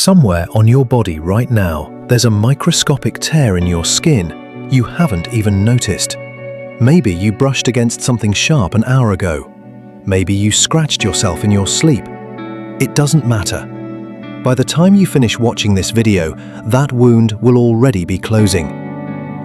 Somewhere on your body right now, there's a microscopic tear in your skin you haven't even noticed. Maybe you brushed against something sharp an hour ago. Maybe you scratched yourself in your sleep. It doesn't matter. By the time you finish watching this video, that wound will already be closing.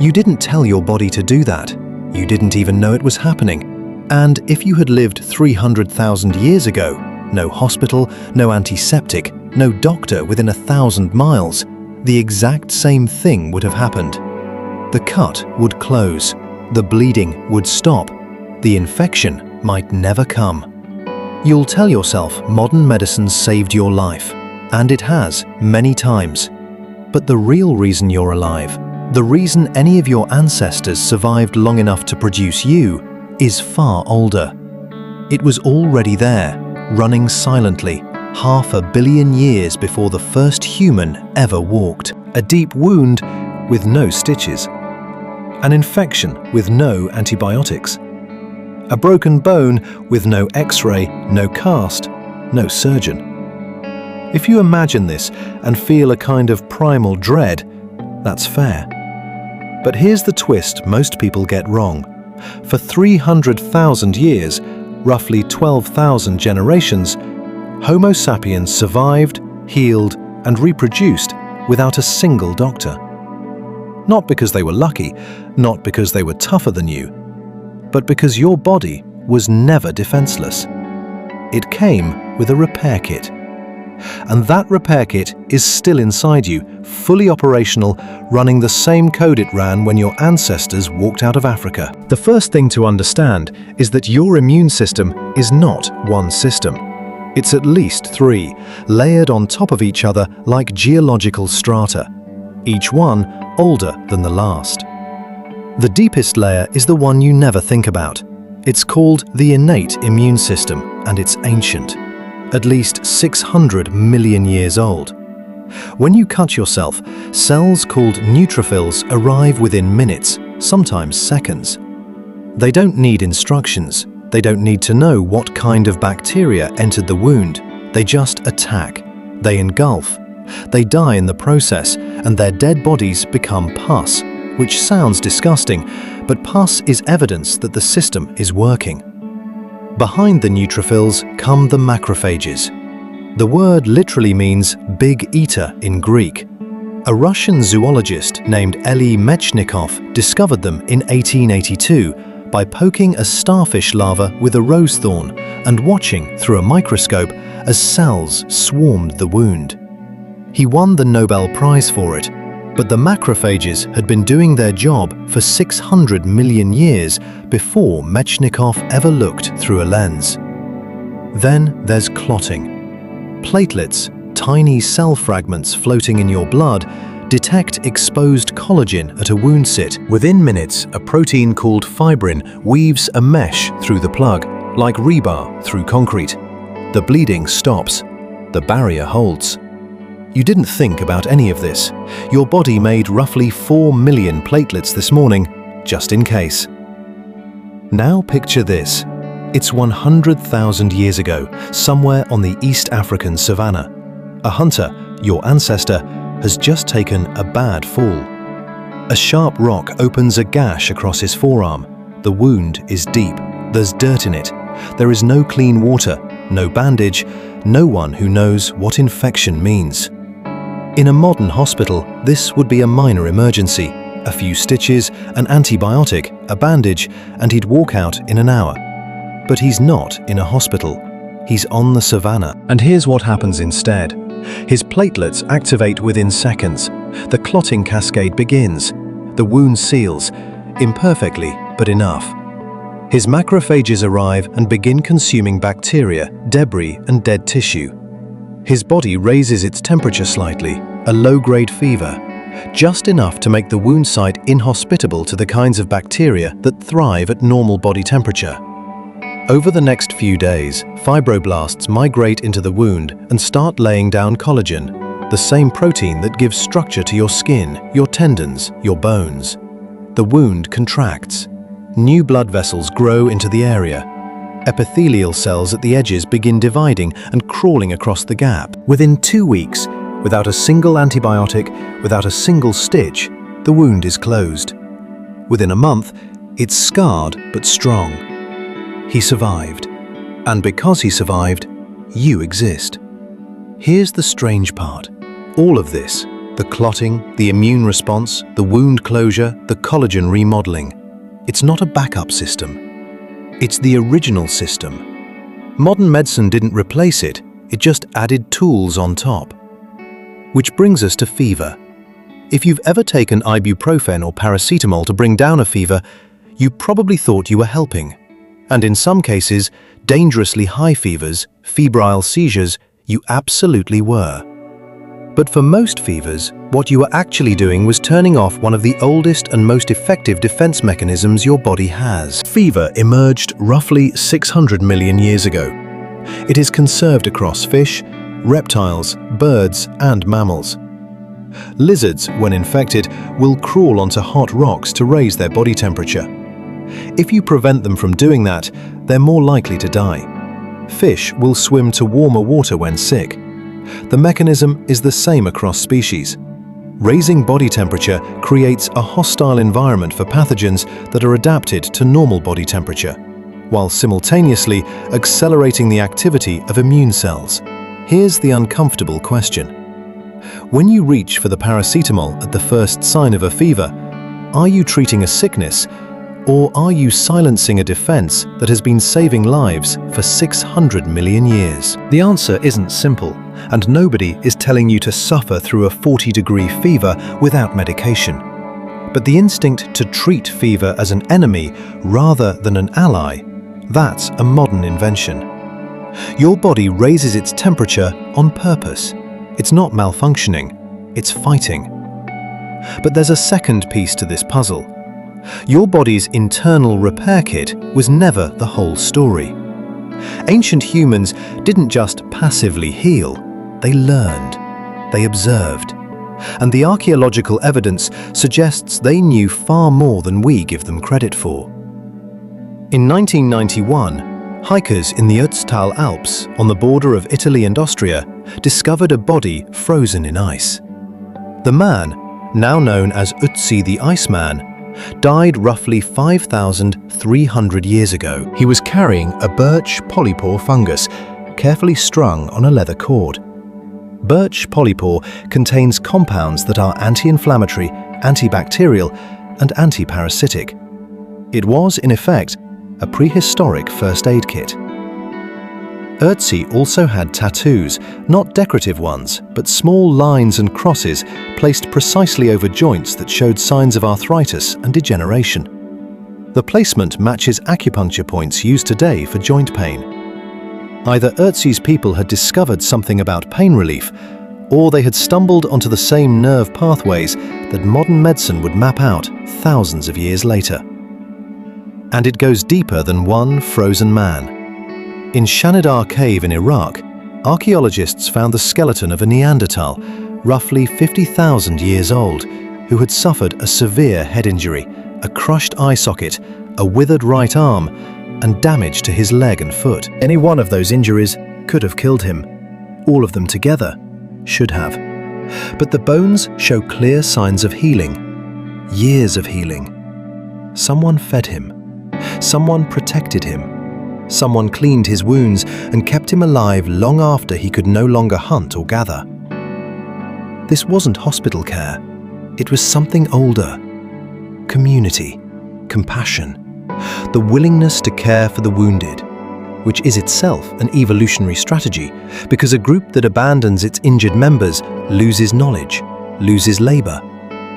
You didn't tell your body to do that. You didn't even know it was happening. And if you had lived 300,000 years ago, no hospital, no antiseptic, no doctor within 1,000 miles, the exact same thing would have happened. The cut would close, the bleeding would stop, the infection might never come. You'll tell yourself modern medicine saved your life, and it has many times. But the real reason you're alive, the reason any of your ancestors survived long enough to produce you, is far older. It was already there, running silently, 500 million years before the first human ever walked. A deep wound with no stitches. An infection with no antibiotics. A broken bone with no X-ray, no cast, no surgeon. If you imagine this and feel a kind of primal dread, that's fair. But here's the twist most people get wrong. For 300,000 years, roughly 12,000 generations, Homo sapiens survived, healed, and reproduced without a single doctor. Not because they were lucky, not because they were tougher than you, but because your body was never defenseless. It came with a repair kit. And that repair kit is still inside you, fully operational, running the same code it ran when your ancestors walked out of Africa. The first thing to understand is that your immune system is not one system. It's at least three, layered on top of each other like geological strata, each one older than the last. The deepest layer is the one you never think about. It's called the innate immune system, and it's ancient, at least 600 million years old. When you cut yourself, cells called neutrophils arrive within minutes, sometimes seconds. They don't need instructions. They don't need to know what kind of bacteria entered the wound. They just attack. They engulf. They die in the process, and their dead bodies become pus, which sounds disgusting, but pus is evidence that the system is working. Behind the neutrophils come the macrophages. The word literally means big eater in Greek. A Russian zoologist named Elie Mechnikov discovered them in 1882 by poking a starfish larva with a rose thorn and watching through a microscope as cells swarmed the wound. He won the Nobel Prize for it, but the macrophages had been doing their job for 600 million years before Mechnikov ever looked through a lens. Then there's clotting. Platelets, tiny cell fragments floating in your blood, detect exposed collagen at a wound sit. Within minutes, a protein called fibrin weaves a mesh through the plug, like rebar through concrete. The bleeding stops. The barrier holds. You didn't think about any of this. Your body made roughly 4 million platelets this morning, just in case. Now picture this. It's 100,000 years ago, somewhere on the East African savanna. A hunter, your ancestor, has just taken a bad fall. A sharp rock opens a gash across his forearm. The wound is deep. There's dirt in it. There is no clean water, no bandage, no one who knows what infection means. In a modern hospital, this would be a minor emergency. A few stitches, an antibiotic, a bandage, and he'd walk out in an hour. But he's not in a hospital. He's on the savannah. And here's what happens instead. His platelets activate within seconds. The clotting cascade begins. The wound seals, imperfectly, but enough. His macrophages arrive and begin consuming bacteria, debris, and dead tissue. His body raises its temperature slightly, a low-grade fever, just enough to make the wound site inhospitable to the kinds of bacteria that thrive at normal body temperature. Over the next few days, fibroblasts migrate into the wound and start laying down collagen, the same protein that gives structure to your skin, your tendons, your bones. The wound contracts. New blood vessels grow into the area. Epithelial cells at the edges begin dividing and crawling across the gap. Within 2 weeks, Without a single antibiotic, without a single stitch, the wound is closed. Within a month, it's scarred but strong. He survived. And because he survived, you exist. Here's the strange part. All of this, the clotting, the immune response, the wound closure, the collagen remodeling, it's not a backup system. It's the original system. Modern medicine didn't replace it, it just added tools on top. Which brings us to fever. If you've ever taken ibuprofen or paracetamol to bring down a fever, you probably thought you were helping. And in some cases, dangerously high fevers, febrile seizures, you absolutely were. But for most fevers, what you were actually doing was turning off one of the oldest and most effective defense mechanisms your body has. Fever emerged roughly 600 million years ago. It is conserved across fish, reptiles, birds, and mammals. Lizards, when infected, will crawl onto hot rocks to raise their body temperature. If you prevent them from doing that, they're more likely to die. Fish will swim to warmer water when sick. The mechanism is the same across species. Raising body temperature creates a hostile environment for pathogens that are adapted to normal body temperature, while simultaneously accelerating the activity of immune cells. Here's the uncomfortable question. When you reach for the paracetamol at the first sign of a fever, are you treating a sickness, or are you silencing a defense that has been saving lives for 600 million years? The answer isn't simple, and nobody is telling you to suffer through a 40-degree fever without medication. But the instinct to treat fever as an enemy rather than an ally, that's a modern invention. Your body raises its temperature on purpose. It's not malfunctioning, it's fighting. But there's a second piece to this puzzle. Your body's internal repair kit was never the whole story. Ancient humans didn't just passively heal, they learned, they observed. And the archaeological evidence suggests they knew far more than we give them credit for. In 1991, hikers in the Ötztal Alps on the border of Italy and Austria discovered a body frozen in ice. The man, now known as Ötzi the Iceman, died roughly 5,300 years ago. He was carrying a birch polypore fungus, carefully strung on a leather cord. Birch polypore contains compounds that are anti-inflammatory, antibacterial, and anti-parasitic. It was, in effect, a prehistoric first aid kit. Ötzi also had tattoos, not decorative ones, but small lines and crosses placed precisely over joints that showed signs of arthritis and degeneration. The placement matches acupuncture points used today for joint pain. Either Ötzi's people had discovered something about pain relief, or they had stumbled onto the same nerve pathways that modern medicine would map out thousands of years later. And it goes deeper than one frozen man. In Shanidar Cave in Iraq, archaeologists found the skeleton of a Neanderthal, roughly 50,000 years old, who had suffered a severe head injury, a crushed eye socket, a withered right arm, and damage to his leg and foot. Any one of those injuries could have killed him. All of them together should have. But the bones show clear signs of healing, years of healing. Someone fed him. Someone protected him. Someone cleaned his wounds and kept him alive long after he could no longer hunt or gather. This wasn't hospital care. It was something older. Community, compassion, the willingness to care for the wounded, which is itself an evolutionary strategy, because a group that abandons its injured members loses knowledge, loses labor,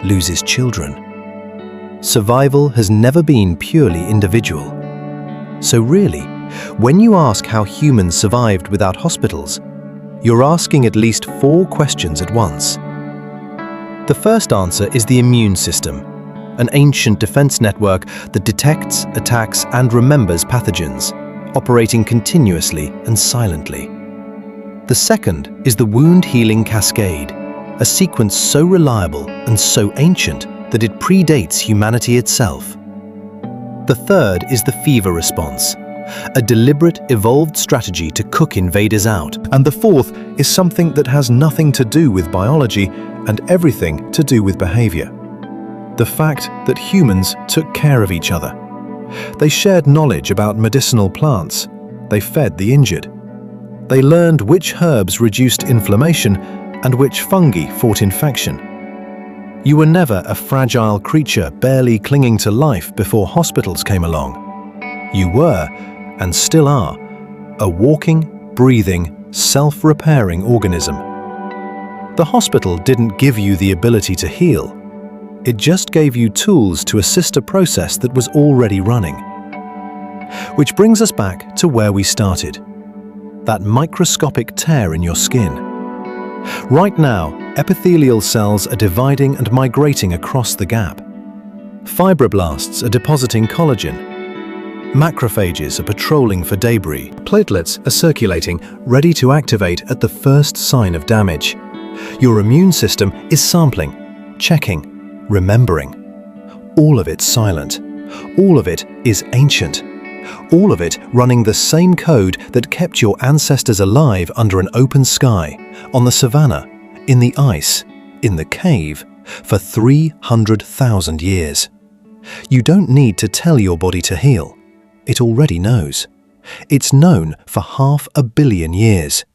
loses children. Survival has never been purely individual. So really, when you ask how humans survived without hospitals, you're asking at least 4 questions at once. The first answer is the immune system, an ancient defense network that detects, attacks, and remembers pathogens, operating continuously and silently. The second is the wound healing cascade, a sequence so reliable and so ancient that it predates humanity itself. The third is the fever response, a deliberate, evolved strategy to cook invaders out. And the fourth is something that has nothing to do with biology and everything to do with behavior. The fact that humans took care of each other. They shared knowledge about medicinal plants. They fed the injured. They learned which herbs reduced inflammation and which fungi fought infection. You were never a fragile creature barely clinging to life before hospitals came along. You were, and still are, a walking, breathing, self-repairing organism. The hospital didn't give you the ability to heal. It just gave you tools to assist a process that was already running. Which brings us back to where we started. That microscopic tear in your skin. Right now, epithelial cells are dividing and migrating across the gap. Fibroblasts are depositing collagen. Macrophages are patrolling for debris. Platelets are circulating, ready to activate at the first sign of damage. Your immune system is sampling, checking, remembering. All of it silent. All of it is ancient. All of it running the same code that kept your ancestors alive under an open sky, on the savannah, in the ice, in the cave, for 300,000 years. You don't need to tell your body to heal. It already knows. It's known for 500 million years.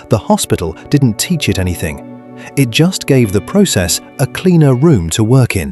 The hospital didn't teach it anything. It just gave the process a cleaner room to work in.